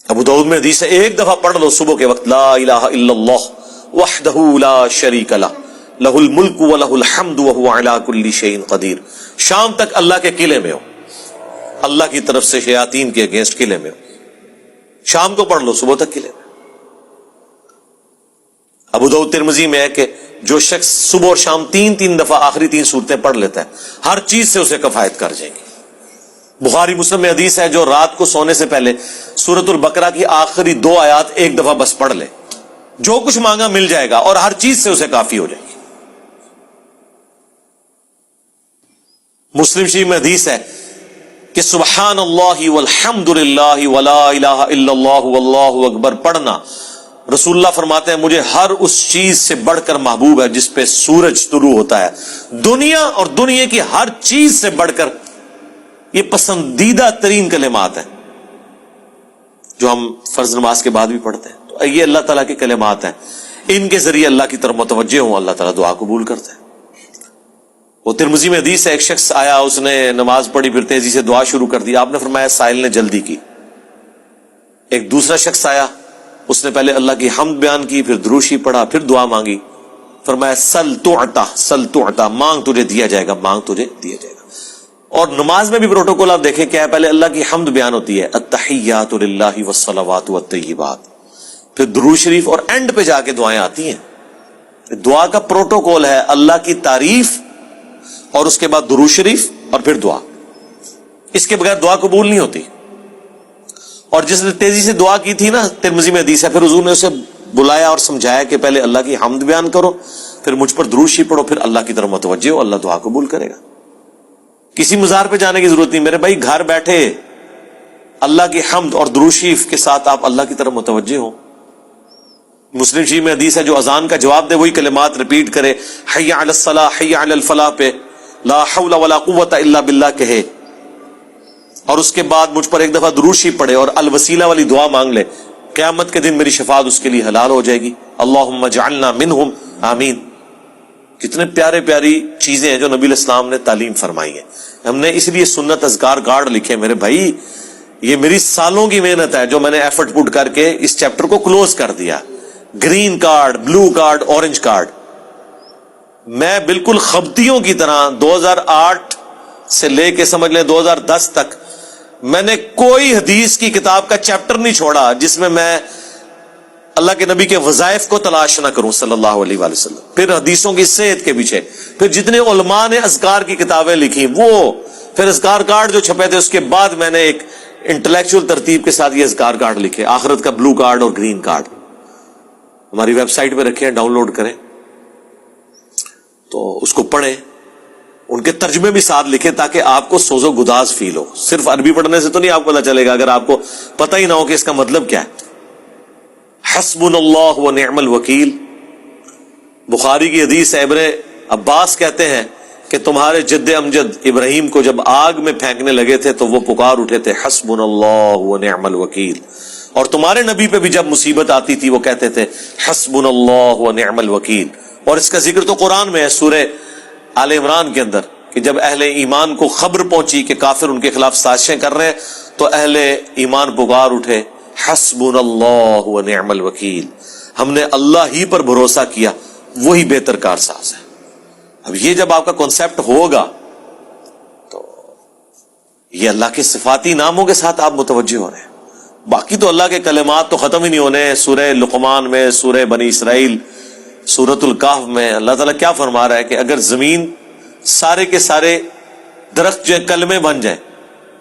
ابو داؤد میں حدیث ہے ایک دفعہ پڑھ لو صبح کے وقت، لا الہ الا اللہ وحدہ لا شریک لہ لہ الملک ولہ الحمد وہو علی کل شیء قدیر. شام تک اللہ کے قلعے میں ہو، اللہ کی طرف سے شیاطین کے اگینسٹ قلعے میں ہو. شام کو پڑھ لو، صبح تک قلعے میں. ابو داؤد ترمذی میں ہے کہ جو شخص صبح اور شام تین دفعہ آخری 3 سورتیں پڑھ لیتا ہے، ہر چیز سے اسے کفایت کر جائیں گی. بخاری مسلم میں حدیث ہے جو رات کو سونے سے پہلے سورۃ البقرہ کی آخری 2 آیات ایک دفعہ بس پڑھ لے، جو کچھ مانگا مل جائے گا اور ہر چیز سے اسے کافی ہو جائے گی. مسلم شریف میں حدیث ہے کہ سبحان اللہ والحمد للہ ولا الہ الا اللہ واللہ اکبر پڑھنا، رسول اللہ فرماتے ہیں مجھے ہر اس چیز سے بڑھ کر محبوب ہے جس پہ سورج طلوع ہوتا ہے. دنیا اور دنیا کی ہر چیز سے بڑھ کر یہ پسندیدہ ترین کلمات ہیں جو ہم فرض نماز کے بعد بھی پڑھتے ہیں. تو یہ اللہ تعالیٰ کے کلمات ہیں، ان کے ذریعے اللہ کی طرف متوجہ ہوں، اللہ تعالیٰ دعا قبول کرتا ہے. وہ ترمذی میں حدیث ہے ایک شخص آیا، اس نے نماز پڑھی، پھر تیزی سے دعا شروع کر دی. آپ نے فرمایا سائل نے جلدی کی. ایک دوسرا شخص آیا، اس نے پہلے اللہ کی حمد بیان کی، پھر دروشی پڑھا، پھر دعا مانگی. فرمایا سل تعطا، سل تعطا، مانگ تجھے دیا جائے گا، مانگ تجھے دیا جائے گا. اور نماز میں بھی پروٹوکول آپ دیکھیں کیا ہے، پہلے اللہ کی حمد بیان ہوتی ہے، التحیات للہ والصلوات والطیبات، پھر درود شریف، اور اینڈ پہ جا کے دعائیں آتی ہیں. دعا کا پروٹوکول ہے اللہ کی تعریف اور اس کے بعد درود شریف اور پھر دعا. اس کے بغیر دعا قبول نہیں ہوتی. اور جس نے تیزی سے دعا کی تھی نا، ترمذی میں حدیث ہے، پھر حضور نے اسے بلایا اور سمجھایا کہ پہلے اللہ کی حمد بیان کرو، پھر مجھ پر درود شریف پڑھو، پھر اللہ کی طرف متوجہ ہو، اللہ دعا قبول کرے گا. کسی مزار پہ جانے کی ضرورت نہیں میرے بھائی، گھر بیٹھے اللہ کی حمد اور درود شریف کے ساتھ آپ اللہ کی طرف متوجہ ہوں. مسلم شریف میں حدیث ہے جو اذان کا جواب دے وہی کلمات ریپیٹ کرے، حی علی الصلاح حی علی الفلاح پہ لا حول ولا قوت الا باللہ کہے، اور اس کے بعد مجھ پر ایک دفعہ درود شریف پڑھے اور الوسیلہ والی دعا مانگ لے، قیامت کے دن میری شفاعت اس کے لیے حلال ہو جائے گی. اللہم اجعلنا منہم آمین. کتنے پیارے پیاری چیزیں ہیں جو نبی علیہ السلام نے تعلیم فرمائی ہیں. ہم نے اس لیے سنت اذکار کارڈ لکھے میرے بھائی، یہ میری سالوں کی محنت ہے جو میں نے ایفرٹ پٹ کر کے اس چیپٹر کو کلوز کر دیا. Green card, blue card, orange card. میں بالکل خبتیوں کی طرح 2008 سے لے کے سمجھ لیں 2010 تک میں نے کوئی حدیث کی کتاب کا چیپٹر نہیں چھوڑا جس میں میں اللہ کے نبی کے وظائف کو تلاش نہ کروں صلی اللہ علیہ وآلہ وسلم. پھر حدیثوں کی صحت کے پیچھے، پھر جتنے علماء نے اذکار کی کتابیں لکھی وہ، پھر اذکار کارڈ جو چھپے تھے، اس کے بعد میں نے ایک انٹلیکچوئل ترتیب کے ساتھ یہ اذکار کارڈ لکھے، آخرت کا بلو کارڈ اور گرین کارڈ. ہماری ویب سائٹ پہ رکھے ہیں، ڈاؤن لوڈ کریں تو اس کو پڑھیں، ان کے ترجمے بھی ساتھ لکھیں تاکہ آپ کو سوز و گداز فیل ہو. صرف عربی پڑھنے سے تو نہیں آپ کو پتہ چلے گا اگر آپ کو پتہ ہی نہ ہو کہ اس کا مطلب کیا ہے. حسبنا اللہ و نعم الوکیل. بخاری کی حدیث ہے، ابن عباس کہتے ہیں کہ تمہارے جد امجد ابراہیم کو جب آگ میں پھینکنے لگے تھے تو وہ پکار اٹھے تھے حسبنا اللہ و نعم الوکیل. اور تمہارے نبی پہ بھی جب مصیبت آتی تھی وہ کہتے تھے حسبنا اللہ و نعم الوکیل. اور اس کا ذکر تو قرآن میں ہے سورہ آل عمران کے اندر کہ جب اہل ایمان کو خبر پہنچی کہ کافر ان کے خلاف سازشیں کر رہے ہیں تو اہل ایمان پکار اٹھے حسبنا اللہ و نعم الوکیل. ہم نے اللہ ہی پر بھروسہ کیا، وہی بہتر کارساز ہے. اب یہ جب آپ کا کنسپٹ ہوگا تو یہ اللہ کے صفاتی ناموں کے ساتھ آپ متوجہ ہو رہے ہیں. باقی تو اللہ کے کلمات تو ختم ہی نہیں ہونے. سورہ لقمان میں، سورہ بنی اسرائیل، سورۃ الکہف میں اللہ تعالیٰ کیا فرما رہا ہے کہ اگر زمین سارے کے سارے درخت جو ہے کلمے بن جائیں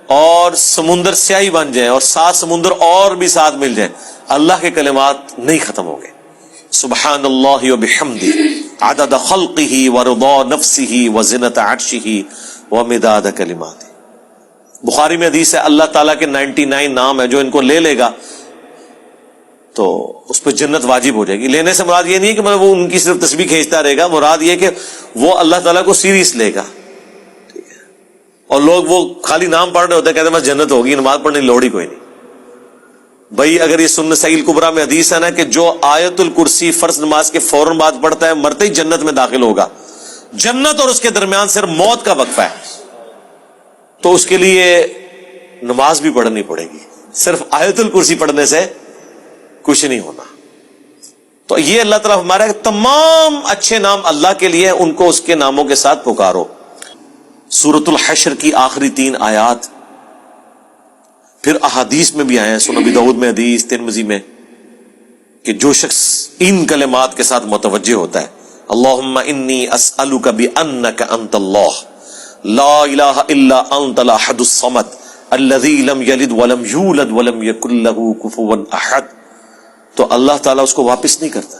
اور سمندر سیاہی بن جائیں اور 7 سمندر اور بھی ساتھ مل جائیں، اللہ کے کلمات نہیں ختم ہوں گے. سبحان اللہ وبحمدہ عدد خلقہ ورضا نفسہ وزنۃ عرشہ ومداد کلماتہ. بخاری میں حدیث ہے اللہ تعالیٰ کے 99 نام ہے، جو ان کو لے لے گا تو اس پہ جنت واجب ہو جائے گی. لینے سے مراد یہ نہیں کہ وہ ان کی صرف تسبیح کھینچتا رہے گا، مراد یہ کہ وہ اللہ تعالیٰ کو سیریس لے گا. ٹھیک ہے. اور لوگ وہ خالی نام پڑھ رہے ہوتے ہیں، کہتے ہیں بس جنت ہوگی، نماز پڑھنے کی لوڑ ہی کوئی نہیں. بھائی اگر یہ سنن صحیح الکبریٰ میں حدیث ہے نا کہ جو آیت الکرسی فرض نماز کے فوراً بعد پڑھتا ہے مرتے ہی جنت میں داخل ہوگا. جنت اور اس کے درمیان صرف موت کا وقفہ ہے، تو اس کے لیے نماز بھی پڑھنی پڑے گی. صرف آیت الکرسی پڑھنے سے کچھ نہیں ہونا. تو یہ اللہ تعالیٰ ہمارا تمام اچھے نام اللہ کے لیے، ان کو اس کے ناموں کے ساتھ پکارو. سورۃ الحشر کی آخری 3 آیات پھر احادیث میں بھی آئے ہیں، سنن ابی داؤد میں حدیث، ترمذی میں، کہ جو شخص ان کلمات کے ساتھ متوجہ ہوتا ہے، اللہم انی اسألک بانک انت اللہ لا الہ الا انت الاحد الصمد الذی لم یلد ولم یولد ولم یکن لہ کفوا احد، تو اللہ تعالیٰ اس کو واپس نہیں کرتا.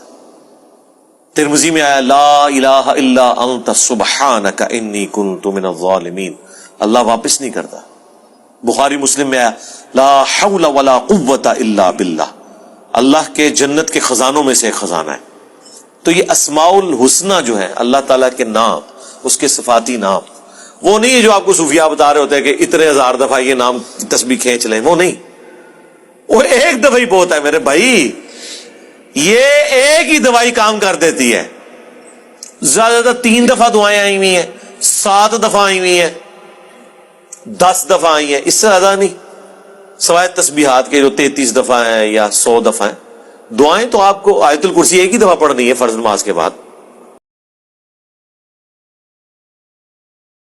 ترمذی میں آیا لا الہ الا انت سبحانک انی کنت من الظالمین، اللہ واپس نہیں کرتا. بخاری مسلم میں آیا لا حول ولا قوت الا باللہ، اللہ کے جنت کے خزانوں میں سے ایک خزانہ ہے. تو یہ اسماء الحسنہ جو ہے اللہ تعالیٰ کے نام، اس کے صفاتی نام، وہ نہیں ہے جو آپ کو صوفیاء بتا رہے ہوتے ہیں کہ اتنے ہزار دفعہ یہ نام تسبیح کھینچ لیں، وہ نہیں، وہ ایک دفعہ ہی بہت ہے میرے بھائی. یہ ایک ہی دوائی کام کر دیتی ہے. زیادہ تر 3 دفعہ دعائیں آئی ہوئی ہیں، 7 دفعہ آئی ہوئی ہیں، 10 دفعہ آئی ہیں، اس سے زیادہ نہیں، سوائے تسبیحات کے جو 33 دفعہ ہیں یا 100 دفعہ ہیں. دعائیں تو آپ کو آیت الکرسی ایک ہی دفعہ پڑھنی ہے فرض نماز کے بعد.